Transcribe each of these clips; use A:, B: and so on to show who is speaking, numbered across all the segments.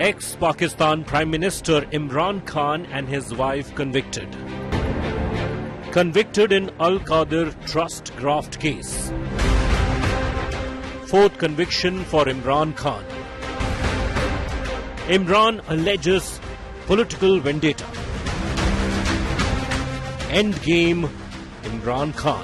A: Ex-Pakistan Prime Minister Imran Khan and his wife convicted. Convicted in Al-Qadir Trust Graft case. Fourth conviction for Imran Khan. Imran alleges political vendetta. Endgame, Imran Khan.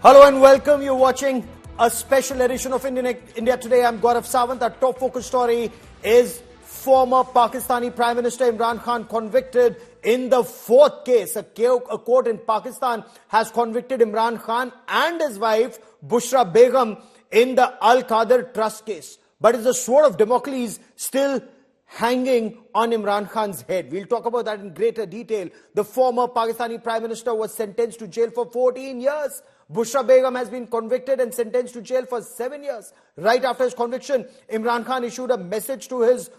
B: Hello and welcome. You're watching a special edition of India Today. I'm Gaurav Sawant. Our top focus story is former Pakistani Prime Minister Imran Khan convicted in the fourth case. A court in Pakistan has convicted Imran Khan and his wife Bushra Begum in the Al-Qadir Trust case. But is the sword of Damocles still hanging on Imran Khan's head? We'll talk about that in greater detail. The former Pakistani Prime Minister was sentenced to jail for 14 years. Bushra Begum has been convicted and sentenced to jail for 7 years. Right after his conviction, Imran Khan issued a message to his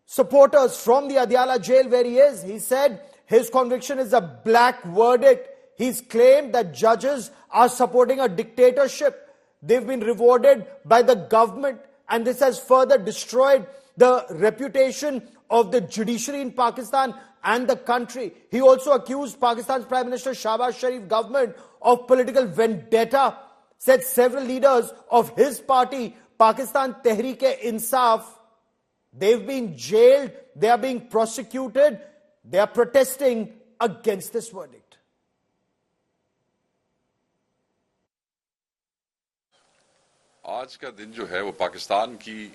B: supporters from the Adiala jail where he is. He said his conviction is a black verdict. He's claimed that judges are supporting a dictatorship. They've been rewarded by the government, and this has further destroyed the reputation of the judiciary in Pakistan and the country. He also accused Pakistan's Prime Minister Shahbaz Sharif government of political vendetta. Said several leaders of his party, Pakistan Tehreek-e-Insaf, they've been jailed, they are being prosecuted, they are protesting against this verdict.
C: आज का दिन जो है वो पाकिस्तान की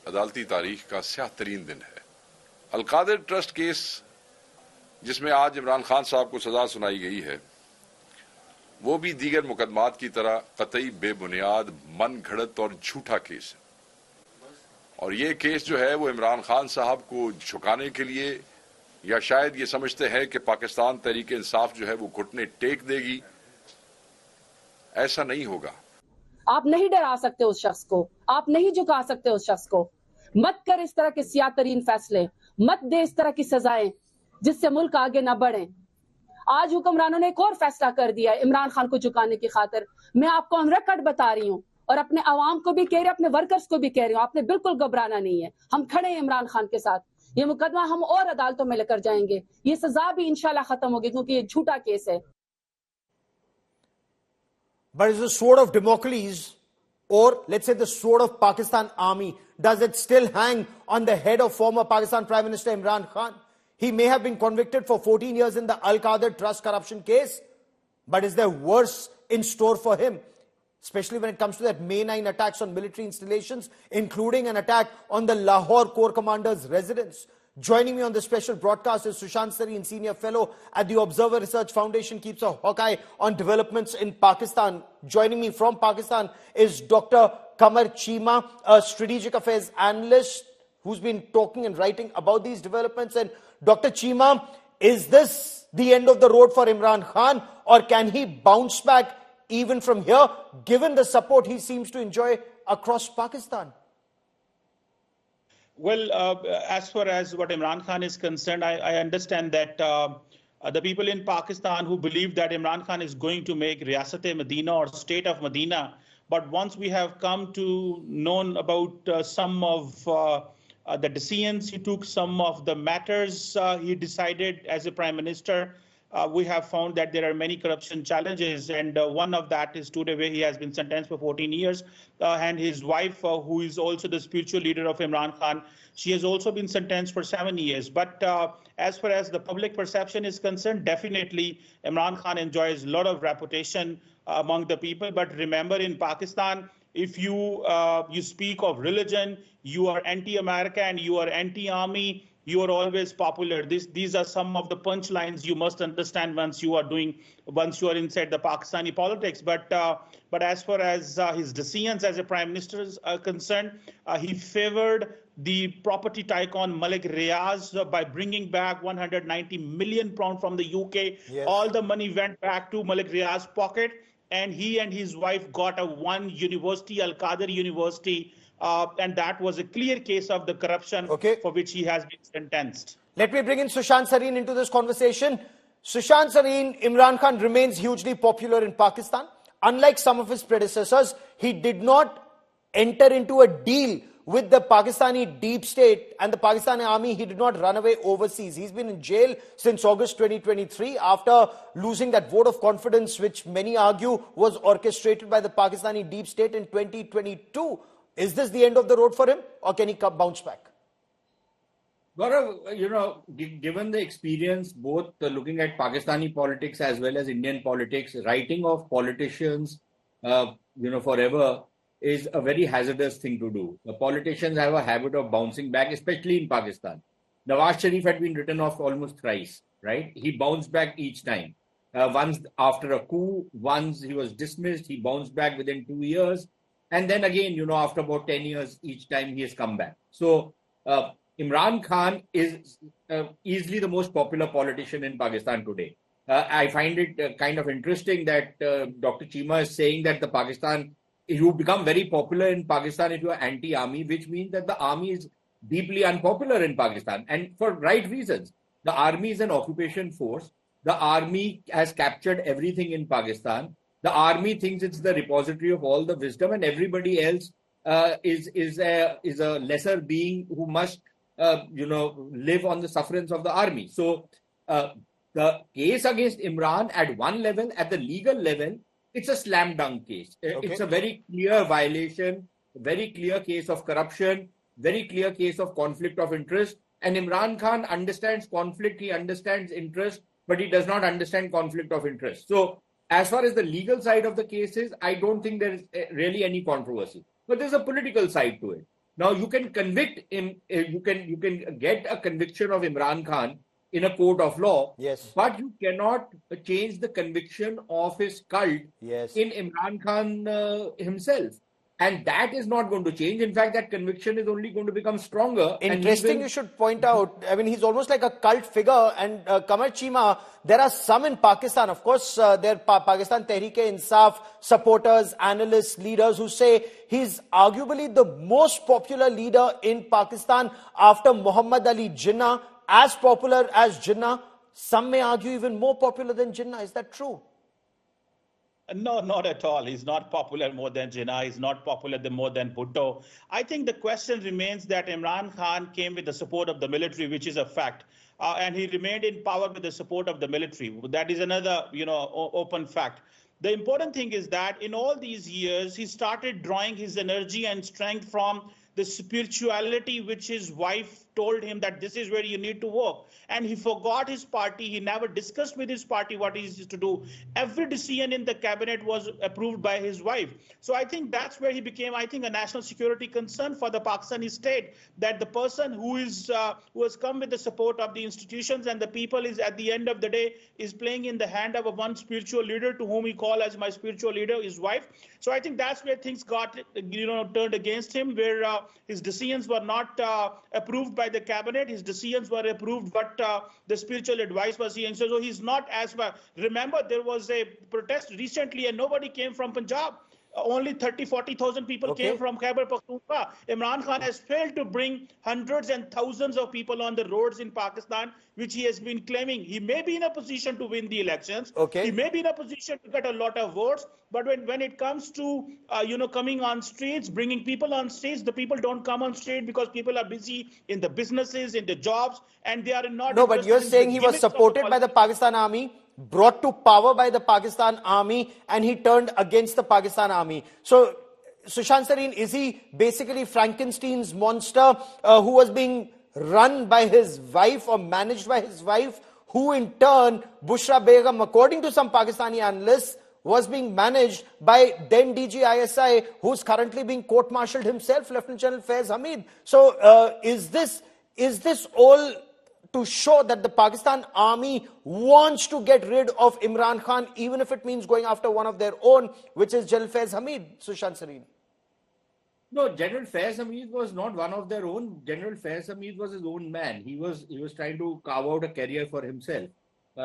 C: अदालती तारीख का स्याह तरीन दिन है। अल-कादिर ट्रस्ट केस जिसमें आज इमरान खान साहब को सजा सुनाई गई है, वो भी दीगर मुकदमात की तरह कतई बेबुनियाद, मन घड़त और झूठा केस है। और ये केस जो है वो इमरान खान साहब को झुकाने के लिए, या शायद ये समझते हैं कि पाकिस्तान तहरीक इंसाफ जो है वो घुटने टेक देगी, ऐसा नहीं होगा।
D: आप नहीं डरा सकते उस शख्स को, आप नहीं झुका सकते उस शख्स को। मत कर इस तरह के सियाह तरीन फैसले, मत दे इस तरह की सजाएं जिससे मुल्क आगे न बढ़े। आज हुक्मरानों ने एक और फैसला कर दिया है इमरान खान को झुकाने की खातिर। मैं आपको ऑन रिकॉर्ड बता रही हूँ और अपने अवाम को भी कह रही हूँ, अपने वर्कर्स को भी कह रही हूँ, आपने बिल्कुल घबराना नहीं है। हम खड़े हैं इमरान खान के साथ। ये मुकदमा हम और अदालतों में लेकर जाएंगे। ये सजा भी इंशाल्लाह खत्म होगी क्योंकि ये झूठा केस है।
B: But is the sword of Damocles, or let's say the sword of Pakistan army, does it still hang on the head of former Pakistan Prime Minister Imran Khan? He may have been convicted for 14 years in the Al-Qadir Trust corruption case, but is there worse in store for him? Especially when it comes to that May 9 attacks on military installations, including an attack on the Lahore Corps Commander's residence. Joining me on the special broadcast is Sushant Sareen, Senior Fellow at the Observer Research Foundation, keeps a hawk eye on developments in Pakistan. Joining me from Pakistan is Dr. Kamar Cheema, a Strategic Affairs Analyst who's been talking and writing about these developments. And Dr. Cheema, is this the end of the road for Imran Khan, or can he bounce back even from here, given the support he seems to enjoy across Pakistan?
E: Well, as far as what Imran Khan is concerned, I understand that the people in Pakistan who believe that Imran Khan is going to make Riyasat-e-Medina or State of Medina, but once we have come to know about some of the decisions he took, some of the matters he decided as a Prime Minister, we have found that there are many corruption challenges, and one of that is today where he has been sentenced for 14 years, and his wife, who is also the spiritual leader of Imran Khan, she has also been sentenced for 7 years. But as far as the public perception is concerned, definitely Imran Khan enjoys a lot of reputation among the people. But remember, in Pakistan, if you speak of religion, you are anti-America and you are anti-army, you are always popular. These are some of the punchlines you must understand once you are inside the Pakistani politics. But as far as his decisions as a prime minister is concerned, he favored the property tycoon Malik Riaz by bringing back 190 million pound from the UK. Yes. All the money went back to Malik Riaz's pocket, and he and his wife got one university, Al-Qadir University. And that was a clear case of the corruption for which he has been sentenced.
B: Let me bring in Sushant Sareen into this conversation. Sushant Sareen, Imran Khan remains hugely popular in Pakistan. Unlike some of his predecessors, he did not enter into a deal with the Pakistani deep state and the Pakistani army. He did not run away overseas. He's been in jail since August 2023 after losing that vote of confidence, which many argue was orchestrated by the Pakistani deep state in 2022. Is this the end of the road for him, or can he bounce back?
F: Gaurav, given the experience, both looking at Pakistani politics as well as Indian politics, writing off politicians, forever is a very hazardous thing to do. The politicians have a habit of bouncing back, especially in Pakistan. Nawaz Sharif had been written off almost thrice, right? He bounced back each time. Once after a coup, once he was dismissed, he bounced back within 2 years. And then again, after about 10 years, each time he has come back. So Imran Khan is easily the most popular politician in Pakistan today. I find it kind of interesting that Dr. Cheema is saying that you become very popular in Pakistan if you are anti-army, which means that the army is deeply unpopular in Pakistan, and for right reasons. The army is an occupation force. The army has captured everything in Pakistan. The army thinks it's the repository of all the wisdom, and everybody else is a lesser being who must live on the sufferance of the army. So the case against Imran at one level, at the legal level, it's a slam dunk case. Okay. It's a very clear violation, very clear case of corruption, very clear case of conflict of interest. And Imran Khan understands conflict, he understands interest, but he does not understand conflict of interest. So as far as the legal side of the case is, I don't think there is really any controversy. But there's a political side to it. Now you can convict him, you can get a conviction of Imran Khan in a court of law,
B: yes,
F: but you cannot change the conviction of his cult,
B: yes,
F: in Imran Khan himself. And that is not going to change. In fact, that conviction is only going to become stronger.
B: Interesting, you should point out, I mean, he's almost like a cult figure. And Kamar Cheema, there are some in Pakistan, of course, there are Pakistan Tehreek-e-Insaf supporters, analysts, leaders who say he's arguably the most popular leader in Pakistan after Muhammad Ali Jinnah, as popular as Jinnah. Some may argue even more popular than Jinnah. Is that true?
E: No, not at all. He's not popular more than Jinnah. He's not popular more than Bhutto. I think the question remains that Imran Khan came with the support of the military, which is a fact. And he remained in power with the support of the military. That is another, open fact. The important thing is that in all these years, he started drawing his energy and strength from the spirituality which his wife told him that this is where you need to work. And he forgot his party. He never discussed with his party what he is to do. Every decision in the cabinet was approved by his wife. So I think that's where he became, I think, a national security concern for the Pakistani state, that the person who has come with the support of the institutions and the people is, at the end of the day, is playing in the hand of one spiritual leader to whom he called as my spiritual leader, his wife. So I think that's where things got, turned against him, where his decisions were not approved by the cabinet. His decisions were approved, but the spiritual advice was here. So he's not as far. Remember, there was a protest recently and nobody came from Punjab. Only 40,000 people came from Khyber Pakhtunkhwa. Imran Khan has failed to bring hundreds and thousands of people on the roads in Pakistan, which he has been claiming. He may be in a position to win the elections. He may be in a position to get a lot of votes. But when it comes to, coming on streets, bringing people on streets, the people don't come on street because people are busy in the businesses, in the jobs, and they are not.
B: No, but you're saying he was supported by the Pakistan army, brought to power by the Pakistan army, and he turned against the Pakistan army. So, Sushant Sareen, is he basically Frankenstein's monster who was being run by his wife or managed by his wife, who in turn, Bushra Begum, according to some Pakistani analysts, was being managed by then DG ISI, who's currently being court-martialed himself, Lieutenant General Faiz Hamid. So, is this all to show that the Pakistan army wants to get rid of Imran Khan, even if it means going after one of their own, which is General Faiz Hamid, Sushant Sareen?
F: No, General Faiz Hamid was not one of their own. General Faiz Hamid was his own man. He was trying to carve out a career for himself. He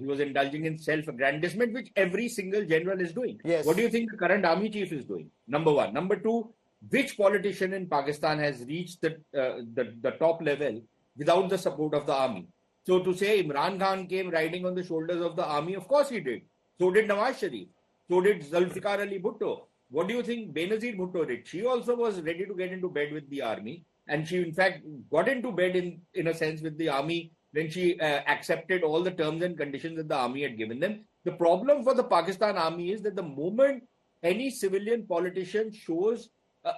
F: was indulging in self-aggrandizement, which every single general is doing.
B: Yes.
F: What do you think the current army chief is doing? Number one. Number two, which politician in Pakistan has reached the top level without the support of the army? So to say Imran Khan came riding on the shoulders of the army, of course he did. So did Nawaz Sharif. So did Zulfikar Ali Bhutto. What do you think Benazir Bhutto did? She also was ready to get into bed with the army. And she, in fact, got into bed in a sense with the army when she accepted all the terms and conditions that the army had given them. The problem for the Pakistan army is that the moment any civilian politician shows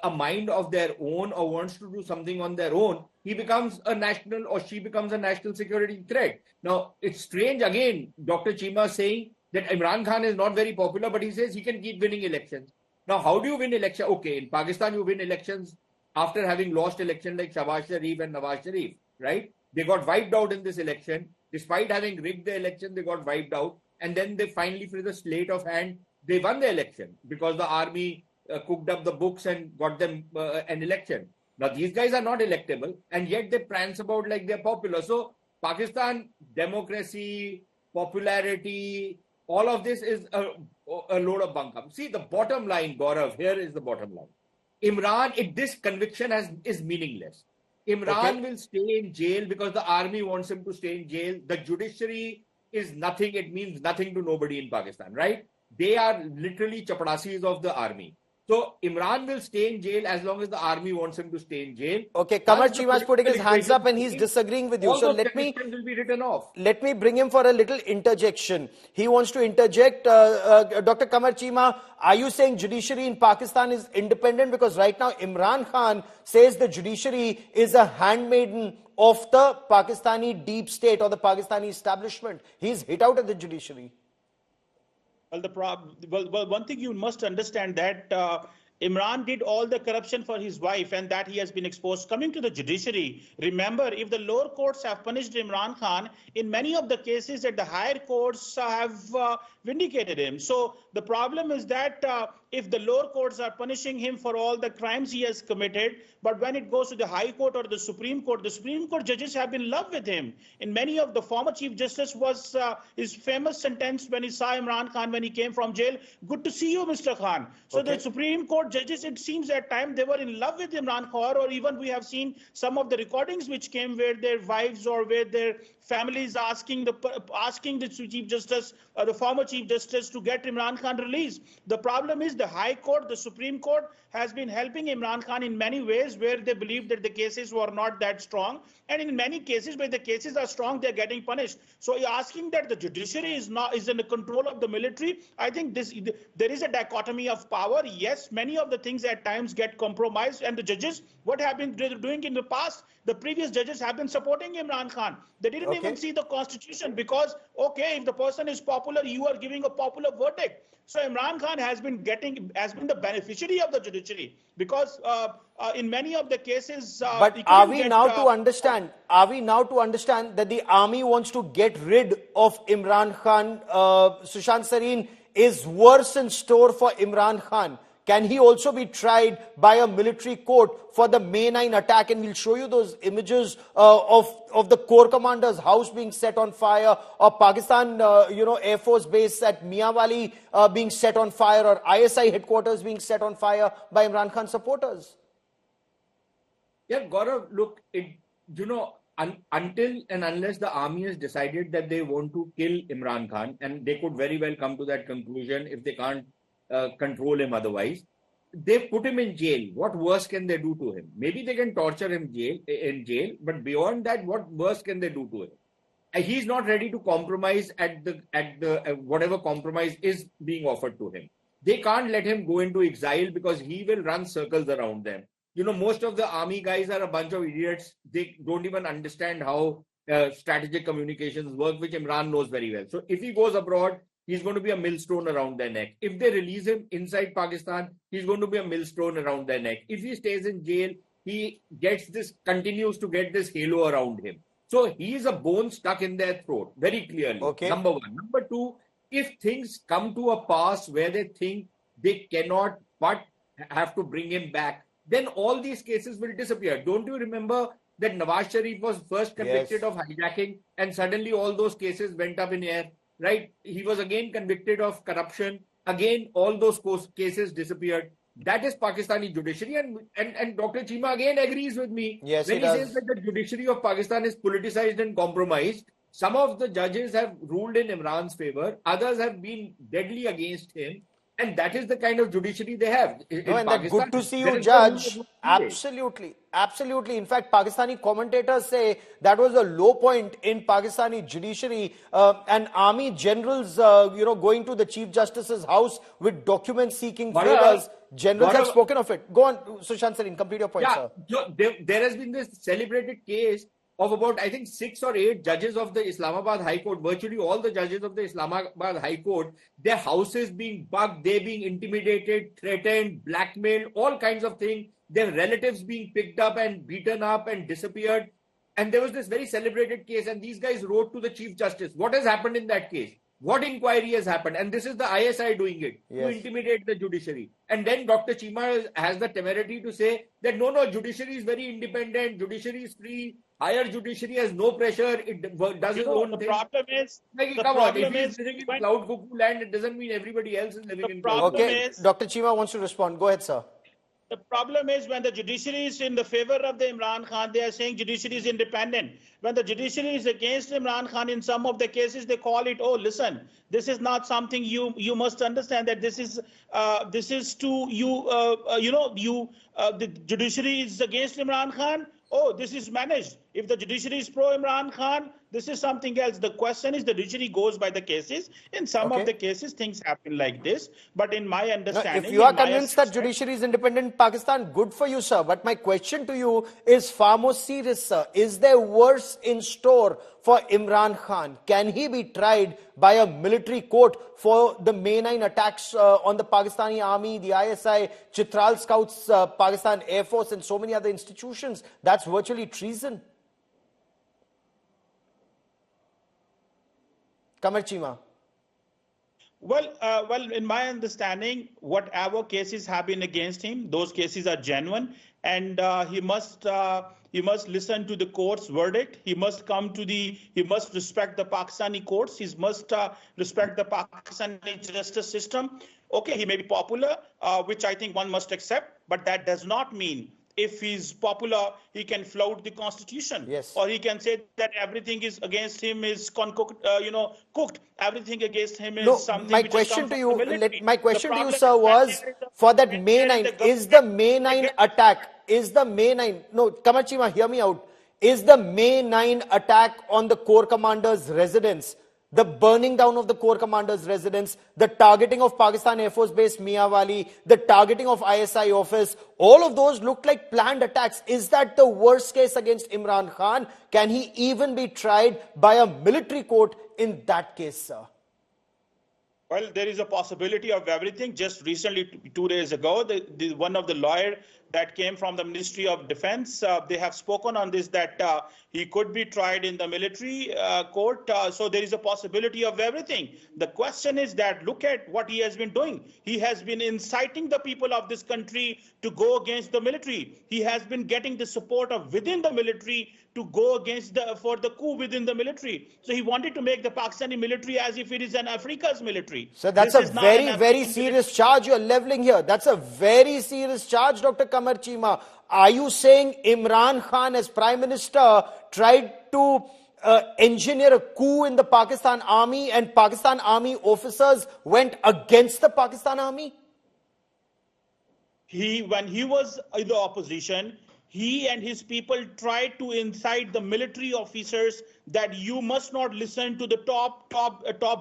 F: a mind of their own or wants to do something on their own, he becomes a national or she becomes a national security threat. Now, it's strange again, Dr. Chima saying that Imran Khan is not very popular, but he says he can keep winning elections. Now, how do you win elections? Okay, in Pakistan, you win elections after having lost elections like Shahbaz Sharif and Nawaz Sharif, right? They got wiped out in this election. Despite having rigged the election, they got wiped out. And then they finally, for the sleight of hand, they won the election because the army cooked up the books and got them an election. Now, these guys are not electable, and yet they prance about like they're popular. So, Pakistan, democracy, popularity, all of this is a load of bunkum. See, the bottom line, Gaurav, here is the bottom line. Imran, this conviction is meaningless. Imran will stay in jail because the army wants him to stay in jail. The judiciary is nothing. It means nothing to nobody in Pakistan, right? They are literally chapadasis of the army. So Imran will stay in jail as long as the army wants him to stay in jail.
B: Okay, Kamar Chima is putting his hands up and he's disagreeing with you.
F: All
B: So
F: those convictions will be written off.
B: Let me bring him for a little interjection. He wants to interject. Dr. Kamar Chima, are you saying judiciary in Pakistan is independent? Because right now Imran Khan says the judiciary is a handmaiden of the Pakistani deep state or the Pakistani establishment. He's hit out at the judiciary.
E: Well, one thing you must understand that Imran did all the corruption for his wife and that he has been exposed. Coming to the judiciary, remember, if the lower courts have punished Imran Khan, in many of the cases that the higher courts have vindicated him. So the problem is that if the lower courts are punishing him for all the crimes he has committed, but when it goes to the High Court or the Supreme Court judges have been in love with him. In many of the former Chief Justice was his famous sentence when he saw Imran Khan when he came from jail, "Good to see you, Mr. Khan." So the Supreme Court judges, it seems at times they were in love with Imran Khan, or even we have seen some of the recordings which came where their wives or where their families asking the Chief Justice or the former Chief Justice to get Imran Khan released. The problem is the High Court, the Supreme Court has been helping Imran Khan in many ways where they believe that the cases were not that strong, and in many cases where the cases are strong, they're getting punished. So you're asking that the judiciary is in the control of the military. I think there is a dichotomy of power. Yes, many of the things at times get compromised, and the judges, what have been doing in the past, the previous judges have been supporting Imran Khan. They didn't even see the constitution because, if the person is popular, you are giving a popular verdict. So Imran Khan has been the beneficiary of the judiciary because in many of the cases.
B: But are we now to understand that the army wants to get rid of Imran Khan? Sushant Sareen, is worse in store for Imran Khan? Can he also be tried by a military court for the May 9 attack? And we'll show you those images of the Corps Commander's house being set on fire, or Pakistan, Air Force base at Mianwali being set on fire, or ISI headquarters being set on fire by Imran Khan supporters.
F: Yeah, Gaurav, look, until and unless the army has decided that they want to kill Imran Khan, and they could very well come to that conclusion if they can't control him otherwise, they put him in jail. What worse can they do to him? Maybe they can torture him in jail, but beyond that, what worse can they do to him? And he's not ready to compromise at the whatever compromise is being offered to him. They can't let him go into exile because he will run circles around them. Most of the army guys are a bunch of idiots. They don't even understand how strategic communications work, which Imran knows very well. So if he goes abroad, he's going to be a millstone around their neck. If they release him inside Pakistan, he's going to be a millstone around their neck. If he stays in jail, he continues to get this halo around him. So he is a bone stuck in their throat, very clearly. Number one. Number two, if things come to a pass where they think they cannot but have to bring him back, then all these cases will disappear. Don't you remember that Nawaz Sharif was first convicted of hijacking and suddenly all those cases went up in air? Right? He was again convicted of corruption. Again, all those cases disappeared. That is Pakistani judiciary. And Dr. Chima again agrees with me when he says that the judiciary of Pakistan is politicized and compromised. Some of the judges have ruled in Imran's favor. Others have been deadly against him. And that is the kind of judiciary they have.
B: No, and that's good to see you, Judge. Absolutely. Absolutely. In fact, Pakistani commentators say that was a low point in Pakistani judiciary, and army generals, going to the Chief Justice's house with documents seeking favors. Generals have spoken of it. Go on, Sushant Sareen, complete your point, sir.
F: There has been this celebrated case of about, I think, 6 or 8 judges of the Islamabad High Court, virtually all the judges of the Islamabad High Court, their houses being bugged, they being intimidated, threatened, blackmailed, all kinds of things, their relatives being picked up and beaten up and disappeared. And there was this very celebrated case, and these guys wrote to the Chief Justice. What has happened in that case? What inquiry has happened? And this is the ISI doing it to intimidate the judiciary. And then Dr. Chima has the temerity to say that no, judiciary is very independent, judiciary is free, higher judiciary has no pressure, it does its own thing.
E: Problem is,
F: if he's living in cloud cuckoo land, it doesn't mean everybody else is living in cloud cuckoo.
B: Okay, Dr. Chima wants to respond. Go ahead, sir.
E: The problem is when the judiciary is in the favor of the Imran Khan, they are saying judiciary is independent. When the judiciary is against Imran Khan, in some of the cases, they call it, oh, listen, this is not something you must understand that this is to you, the judiciary is against Imran Khan. Oh, this is managed. If the judiciary is pro Imran Khan, this is something else. The question is the judiciary goes by the cases. In some of the cases, things happen like this. But in my understanding...
B: If you are convinced that judiciary is independent in Pakistan, good for you, sir. But my question to you is far more serious, sir. Is there worse in store for Imran Khan? Can he be tried by a military court for the May 9 attacks on the Pakistani army, the ISI, Chitral Scouts, Pakistan Air Force, and so many other institutions? That's virtually treason. Kamar Chima.
E: Well, in my understanding, whatever cases have been against him, those cases are genuine, and he must listen to the court's verdict. He must respect the Pakistani courts. He must respect the Pakistani justice system. Okay, he may be popular, which I think one must accept, but that does not mean if he's popular, he can flout the constitution.
B: Yes.
E: Or he can say that everything is against him is cooked. Everything against him is something.
B: My question to you, sir, was for that May 9. Is the May 9 attack? No, Kamar Chima, hear me out. Is the May 9 attack on the Corps Commander's residence, the burning down of the Corps Commander's residence, the targeting of Pakistan Air Force Base Miawali, the targeting of ISI office, all of those look like planned attacks. Is that the worst case against Imran Khan? Can he even be tried by a military court in that case, sir?
E: Well, there is a possibility of everything. Just recently, 2 days ago, one of the lawyers that came from the Ministry of Defense, they have spoken on this, that he could be tried in the military court. So there is a possibility of everything. The question is that look at what he has been doing. He has been inciting the people of this country to go against the military. He has been getting the support of within the military to go against for the coup within the military. So he wanted to make the Pakistani military as if it is an Africa's military.
B: So that's a very serious charge you're leveling here. That's a very serious charge, Dr. Kamar Chima. Are you saying Imran Khan as Prime Minister tried to engineer a coup in the Pakistan army and Pakistan army officers went against the Pakistan army?
E: When he was in the opposition, he and his people tried to incite the military officers that you must not listen to the top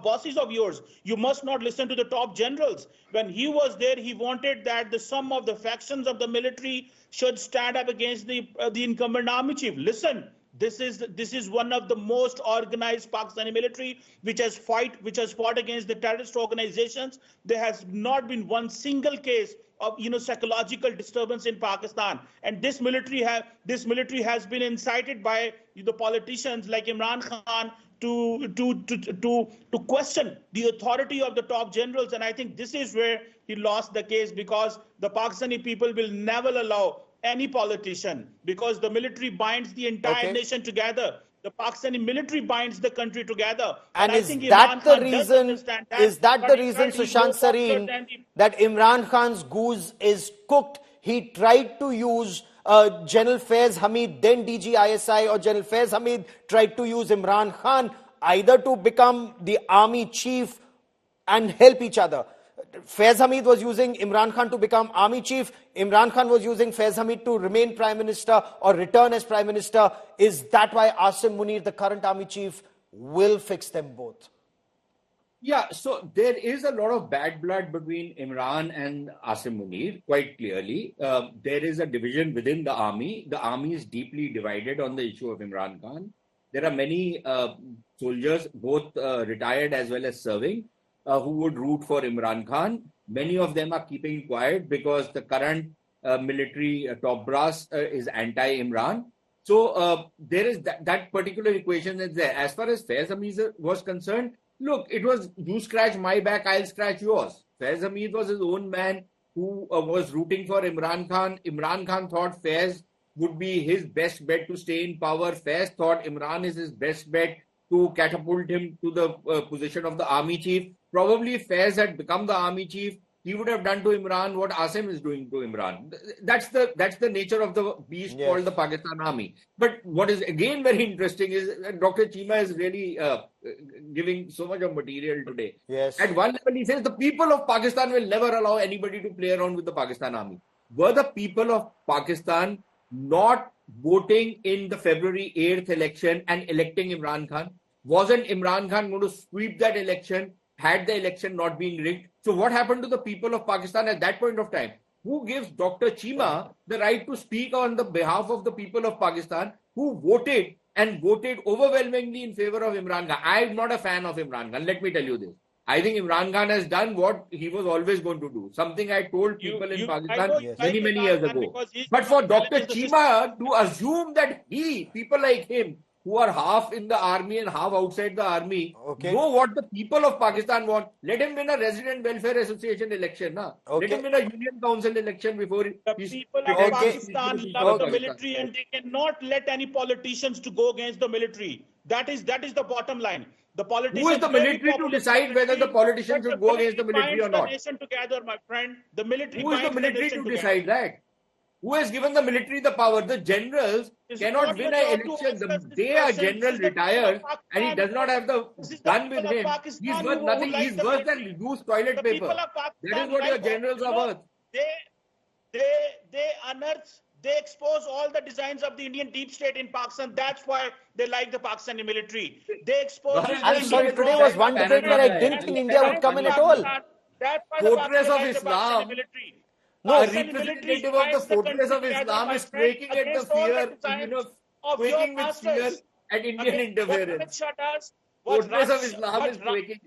E: bosses of yours. You must not listen to the top generals. When he was there, he wanted that the sum of the factions of the military should stand up against the incumbent army chief. Listen, this is one of the most organized Pakistani military which has fought against the terrorist organizations. There has not been one single case of psychological disturbance in Pakistan, and this military has been incited by the politicians like Imran Khan to question the authority of the top generals. And I think this is where he lost the case, because the Pakistani people will never allow any politician, because the military binds the entire nation together. The Pakistani military binds the country together.
B: And is that the reason, Sushant Sareen, that Imran Khan's goose is cooked? He tried to use General Faiz Hamid, then DG ISI, or General Faiz Hamid tried to use Imran Khan either to become the army chief and help each other. Faiz Hamid was using Imran Khan to become army chief. Imran Khan was using Faiz Hamid to remain prime minister or return as prime minister. Is that why Asim Munir, the current army chief, will fix them both?
F: Yeah, so there is a lot of bad blood between Imran and Asim Munir, quite clearly. There is a division within the army. The army is deeply divided on the issue of Imran Khan. There are many soldiers, both retired as well as serving, who would root for Imran Khan. Many of them are keeping quiet because the current military top brass is anti-Imran. So there is that particular equation is there. As far as Faiz Hamid was concerned, look, it was you scratch my back, I'll scratch yours. Faiz Hamid was his own man who was rooting for Imran Khan. Imran Khan thought Faiz would be his best bet to stay in power. Faiz thought Imran is his best bet to catapult him to the position of the army chief. Probably if Faiz had become the army chief, he would have done to Imran what Asim is doing to Imran. That's the nature of the beast called the Pakistan army. But what is again very interesting is Dr. Cheema is really giving so much of material today.
B: Yes.
F: At one level, he says the people of Pakistan will never allow anybody to play around with the Pakistan army. Were the people of Pakistan not voting in the February 8th election and electing Imran Khan? Wasn't Imran Khan going to sweep that election had the election not been rigged? So what happened to the people of Pakistan at that point of time? Who gives Dr. Cheema the right to speak on the behalf of the people of Pakistan who voted and voted overwhelmingly in favor of Imran Khan? I am not a fan of Imran Khan. Let me tell you this. I think Imran Khan has done what he was always going to do. Something I told people in Pakistan many years ago. But for Dr. Cheema to assume that people like him, who are half in the army and half outside the army, know what the people of Pakistan want. Let him win a Resident Welfare Association election. Let him win a Union Council election before
E: the people of Pakistan love the military and they cannot let any politicians to go against the military. That is the bottom line. The politicians.
F: Who is the military to decide whether the politicians should go against the military or not?
E: The nation together, my friend. The military.
F: Who is the military to decide that? Who has given the military the power? The generals cannot win an election. The day a general retires and he does not have the gun with him, he's worth nothing. He's worse than used toilet paper. That is what your generals are worth.
E: They unearth, they expose all the designs of the Indian deep state in Pakistan. That's why they like the Pakistani military. They expose.
B: I'm sorry, today was one debate where I didn't think India would come in at all.
F: Fortress of Islam. No, a representative of the Fortress of Islam is quaking at the fear, quaking with fear at Indian interference. Fortress of Islam is quaking.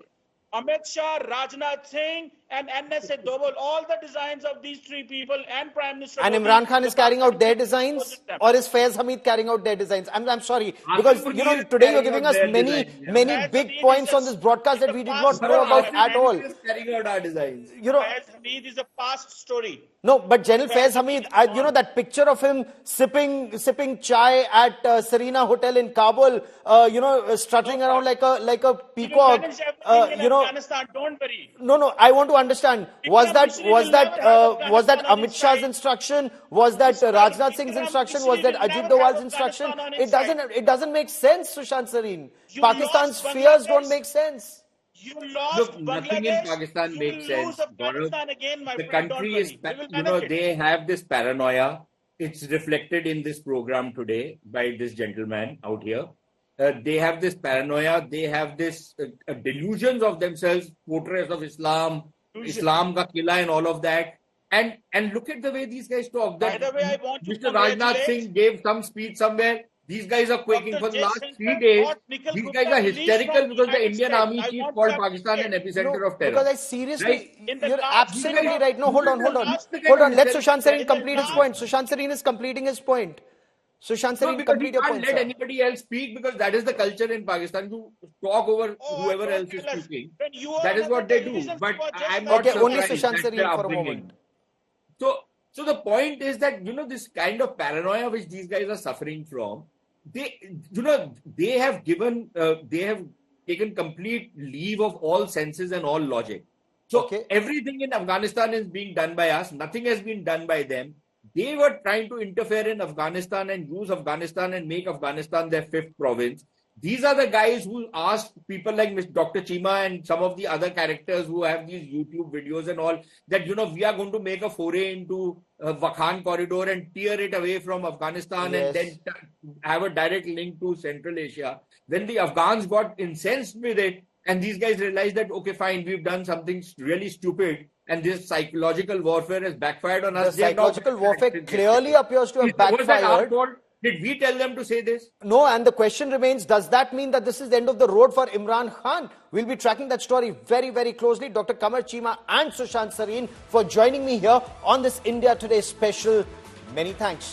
E: Amit Shah, Rajnath Singh, and NSA Dobal, all the designs of these three people and Prime Minister.
B: And Imran Khan is carrying out their designs, or is Faiz Hamid carrying out their designs? I'm sorry, because today you're giving us many big points on this broadcast that we did not know about at all.
F: Carrying out our designs.
E: Faiz Hamid is a past story.
B: No, but General Faiz Hamid, that picture of him sipping chai at Serena Hotel in Kabul, strutting around like a peacock.
E: Afghanistan, don't worry.
B: No, I want to understand. Was that Amit Shah's instruction? Was that Rajnath Singh's instruction? Was that Ajit Doval's instruction? It doesn't make sense, Sushant Sareen. Pakistan's fears don't make sense.
E: You lost.
F: Look, nothing in Pakistan makes sense. The country is, they have this paranoia. It's reflected in this program today by this gentleman out here. They have this paranoia. They have this delusions of themselves, Fortress of Islam, Islam ka Qila and all of that. And look at the way these guys talk.
E: By the way, I want to
F: Mr. Rajnath Singh gave some speech somewhere. These guys are quaking for the last 3 days. These guys are hysterical because the Indian army chief called Pakistan an epicenter of terror.
B: Because I seriously, you're absolutely right. No, hold on. Let Sushant Sareen complete his point. Sushant Sareen is completing his point. Sushant Sareen, complete your point.
F: Let anybody else speak because that is the culture in Pakistan to talk over whoever else is speaking. That is what they do. But I'm not
B: only Sushant Sareen for a moment.
F: So the point is that, this kind of paranoia which these guys are suffering from, they have taken complete leave of all senses and all logic. So everything in Afghanistan is being done by us. Nothing has been done by them. They were trying to interfere in Afghanistan and use Afghanistan and make Afghanistan their fifth province. These are the guys who ask people like Dr. Chima and some of the other characters who have these YouTube videos and all that, we are going to make a foray into Wakhan corridor and tear it away from Afghanistan and then have a direct link to Central Asia. Then the Afghans got incensed with it, and these guys realized that, okay, fine, we've done something really stupid, and this psychological warfare has backfired on us.
B: The psychological warfare clearly appears to have backfired.
F: Did we tell them to say this?
B: No, and the question remains, does that mean that this is the end of the road for Imran Khan? We'll be tracking that story very, very closely. Dr. Qamar Chima and Sushant Sareen for joining me here on this India Today special. Many thanks.